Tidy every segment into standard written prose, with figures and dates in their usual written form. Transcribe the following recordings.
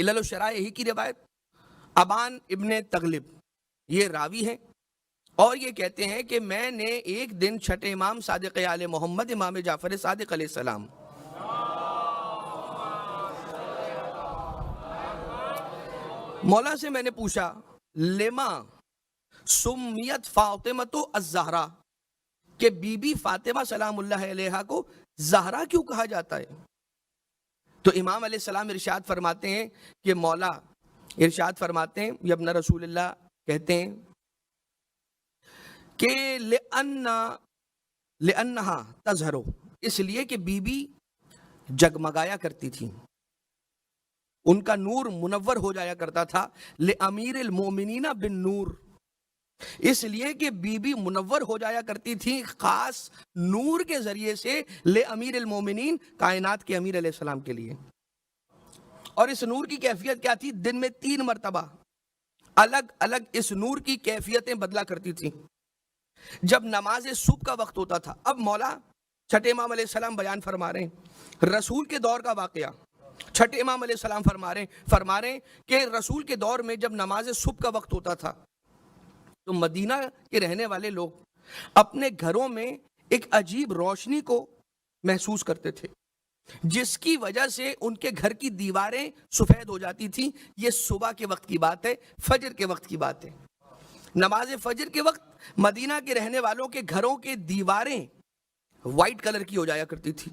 علل الشرائع ہی کی روایت، ابان ابن تغلب یہ راوی ہیں، اور یہ کہتے ہیں کہ میں نے ایک دن چھٹے امام صادق آل محمد امام جعفر صادق علیہ السلام مولا سے میں نے پوچھا لما سمیت فاطمۃ الزہرا، کہ بی بی فاطمہ سلام اللہ علیہا کو زہرا کیوں کہا جاتا ہے؟ تو امام علیہ السلام ارشاد فرماتے ہیں کہ مولا ارشاد فرماتے ہیں، یا ابن رسول اللہ کہتے ہیں کہ لأنہا تظہرو، اس لیے کہ بی بی جگمگایا کرتی تھی، ان کا نور منور ہو جایا کرتا تھا، لامیر المومنین بالنور، اس لیے کہ بی بی منور ہو جایا کرتی تھی خاص نور کے ذریعے سے، لامیر المومنین کائنات کے امیر علیہ السلام کے لیے۔ اور اس نور کی کیفیت کیا تھی؟ دن میں 3 مرتبہ الگ الگ اس نور کی کیفیتیں بدلا کرتی تھی۔ جب نماز صبح کا وقت ہوتا تھا، اب مولا چھٹے امام علیہ السلام بیان فرما رہے ہیں رسول کے دور کا واقعہ، چھٹے امام علیہ السلام فرما رہے ہیں کہ رسول کے دور میں جب نماز صبح کا وقت ہوتا تھا تو مدینہ کے رہنے والے لوگ اپنے گھروں میں ایک عجیب روشنی کو محسوس کرتے تھے، جس کی وجہ سے ان کے گھر کی دیواریں سفید ہو جاتی تھیں۔ یہ صبح کے وقت کی بات ہے، فجر کے وقت کی بات ہے۔ نماز فجر کے وقت مدینہ کے رہنے والوں کے گھروں کے دیواریں وائٹ کلر کی ہو جایا کرتی تھی۔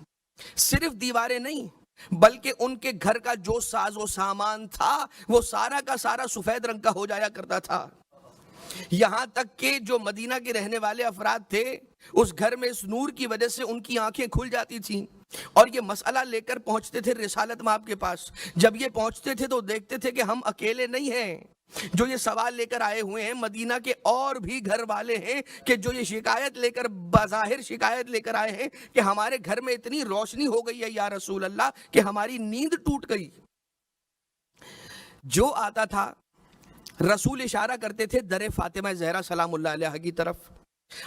صرف دیواریں نہیں بلکہ ان کے گھر کا جو ساز و سامان تھا وہ سارا کا سارا سفید رنگ کا ہو جایا کرتا تھا، یہاں تک کہ جو مدینہ کے رہنے والے افراد تھے اس گھر میں اس نور کی وجہ سے ان کی آنکھیں کھل جاتی تھیں، اور یہ مسئلہ لے کر پہنچتے تھے رسالت مآب کے پاس۔ جب یہ پہنچتے تھے تو دیکھتے تھے کہ ہم اکیلے نہیں ہیں جو یہ سوال لے کر آئے ہوئے ہیں، مدینہ کے اور بھی گھر والے ہیں کہ جو یہ شکایت لے کر بظاہر شکایت لے کر آئے ہیں کہ ہمارے گھر میں اتنی روشنی ہو گئی ہے یا رسول اللہ کہ ہماری نیند ٹوٹ گئی۔ جو آتا تھا رسول اشارہ کرتے تھے در فاطمہ زہرا سلام اللہ علیہا کی طرف،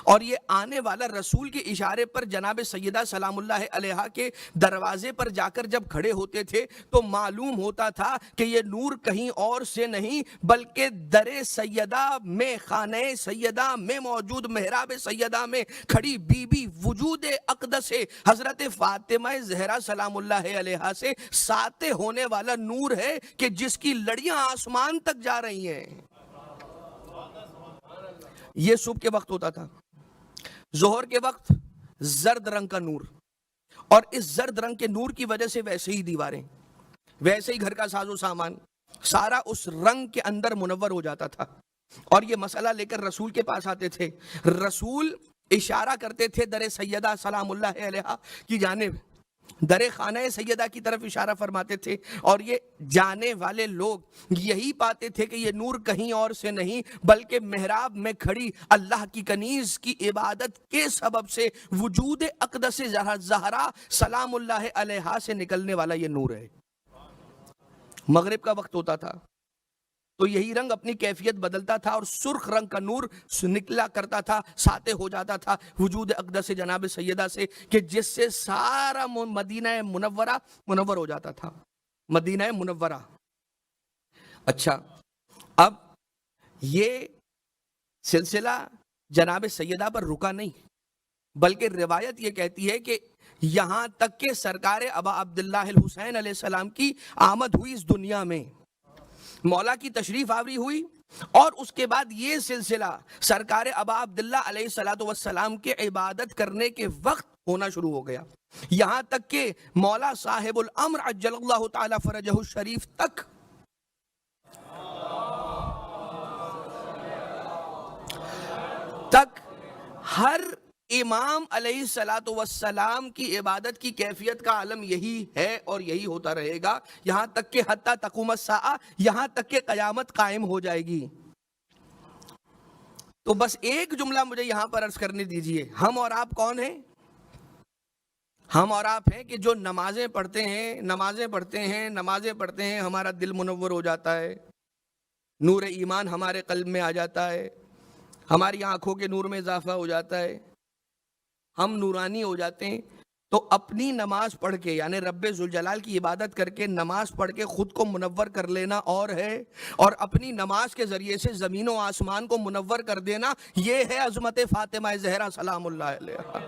اور یہ آنے والا رسول کے اشارے پر جناب سیدہ سلام اللہ علیہا کے دروازے پر جا کر جب کھڑے ہوتے تھے تو معلوم ہوتا تھا کہ یہ نور کہیں اور سے نہیں بلکہ در سیدہ میں، خانہ سیدہ میں موجود محراب سیدہ میں کھڑی بی بی وجود اقدس حضرت فاطمہ زہرا سلام اللہ علیہا سے ساطع ہونے والا نور ہے کہ جس کی لڑیاں آسمان تک جا رہی ہیں۔ یہ صبح کے وقت ہوتا تھا۔ ظہر کے وقت زرد رنگ کا نور، اور اس زرد رنگ کے نور کی وجہ سے ویسے ہی دیواریں، ویسے ہی گھر کا ساز و سامان سارا اس رنگ کے اندر منور ہو جاتا تھا۔ اور یہ مسئلہ لے کر رسول کے پاس آتے تھے، رسول اشارہ کرتے تھے در سیدہ سلام اللہ علیہا کی جانب، در خانہ سیدہ کی طرف اشارہ فرماتے تھے، اور یہ جانے والے لوگ یہی پاتے تھے کہ یہ نور کہیں اور سے نہیں بلکہ محراب میں کھڑی اللہ کی کنیز کی عبادت کے سبب سے وجود اقدس زہرا سلام اللہ علیہا سے نکلنے والا یہ نور ہے۔ مغرب کا وقت ہوتا تھا تو یہی رنگ اپنی کیفیت بدلتا تھا اور سرخ رنگ کا نور نکلا کرتا تھا، ساطع ہو جاتا تھا وجود اقدس جناب سیدہ سے، کہ جس سے سارا مدینہ منورہ منور ہو جاتا تھا، مدینہ منورہ۔ اچھا، اب یہ سلسلہ جناب سیدہ پر رکا نہیں بلکہ روایت یہ کہتی ہے کہ یہاں تک کہ سرکار ابا عبداللہ الحسین علیہ السلام کی آمد ہوئی اس دنیا میں، مولا کی تشریف آوری ہوئی، اور اس کے بعد یہ سلسلہ سرکار ابا عبداللہ علیہ السلام کے عبادت کرنے کے وقت ہونا شروع ہو گیا، یہاں تک کہ مولا صاحب الامر عجل اللہ تعالی فرجہ الشریف تک ہر امام علیہ السلام کی عبادت کی کیفیت کا عالم یہی ہے اور یہی ہوتا رہے گا، یہاں تک کہ حتی تقوم الساعہ، یہاں تک کہ قیامت قائم ہو جائے گی۔ تو بس ایک جملہ مجھے یہاں پر عرض کرنے دیجئے، ہم اور آپ کون ہیں؟ ہم اور آپ ہیں کہ جو نمازیں پڑھتے ہیں، ہمارا دل منور ہو جاتا ہے، نور ایمان ہمارے قلب میں آ جاتا ہے، ہماری آنکھوں کے نور میں اضافہ ہو جاتا ہے، ہم نورانی ہو جاتے ہیں، تو اپنی نماز پڑھ کے یعنی رب ذوالجلال کی عبادت کر کے نماز پڑھ کے خود کو منور کر لینا اور ہے، اور اپنی نماز کے ذریعے سے زمین و آسمان کو منور کر دینا یہ ہے عظمت فاطمہ زہرا سلام اللہ علیہا۔